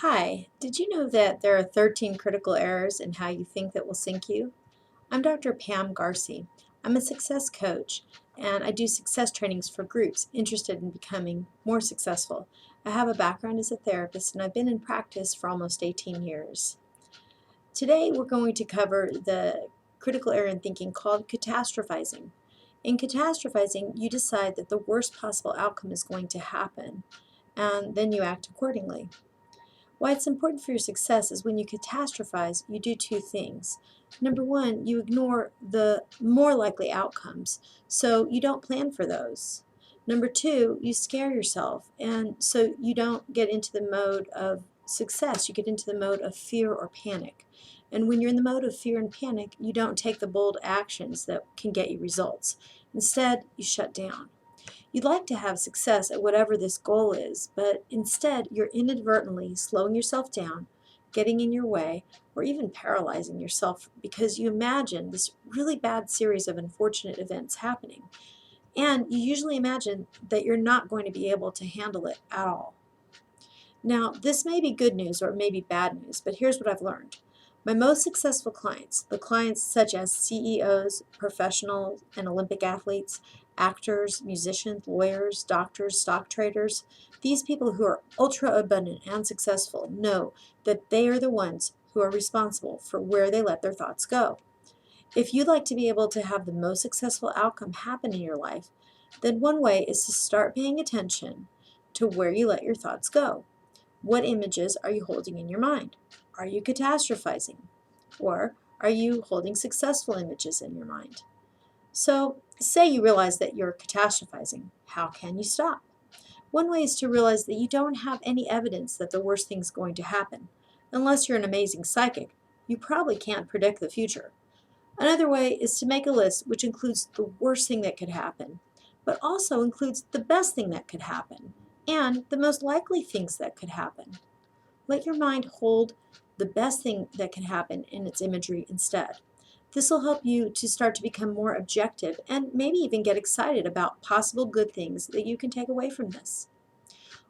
Hi, did you know that there are 13 critical errors in how you think that will sink you? I'm Dr. Pam Garcy. I'm a success coach and I do success trainings for groups interested in becoming more successful. I have a background as a therapist and I've been in practice for almost 18 years. Today we're going to cover the critical error in thinking called catastrophizing. In catastrophizing, you decide that the worst possible outcome is going to happen and then you act accordingly. Why it's important for your success is when you catastrophize, you do two things. Number one, you ignore the more likely outcomes, so you don't plan for those. Number two, you scare yourself, and so you don't get into the mode of success. You get into the mode of fear or panic. And when you're in the mode of fear and panic, you don't take the bold actions that can get you results. Instead, you shut down. You'd like to have success at whatever this goal is, but instead you're inadvertently slowing yourself down, getting in your way, or even paralyzing yourself because you imagine this really bad series of unfortunate events happening. And you usually imagine that you're not going to be able to handle it at all. Now, this may be good news or it may be bad news, but here's what I've learned. My most successful clients, the clients such as CEOs, professional and Olympic athletes, actors, musicians, lawyers, doctors, stock traders, these people who are ultra abundant and successful know that they are the ones who are responsible for where they let their thoughts go. If you'd like to be able to have the most successful outcome happen in your life, then one way is to start paying attention to where you let your thoughts go. What images are you holding in your mind? Are you catastrophizing? Or are you holding successful images in your mind? So, say you realize that you're catastrophizing. How can you stop? One way is to realize that you don't have any evidence that the worst thing's going to happen. Unless you're an amazing psychic, you probably can't predict the future. Another way is to make a list which includes the worst thing that could happen, but also includes the best thing that could happen and the most likely things that could happen. Let your mind hold the best thing that can happen in its imagery instead. This will help you to start to become more objective and maybe even get excited about possible good things that you can take away from this.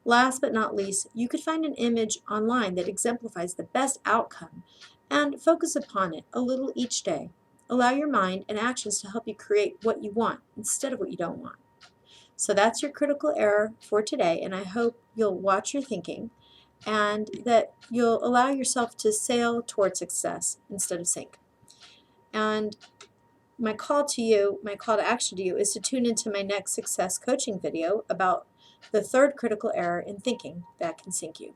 Last but not least, you could find an image online that exemplifies the best outcome and focus upon it a little each day. Allow your mind and actions to help you create what you want instead of what you don't want. So that's your critical error for today, and I hope you'll watch your thinking and that you'll allow yourself to sail toward success instead of sink. And my call to action to you is to tune into my next success coaching video about the third critical error in thinking that can sink you.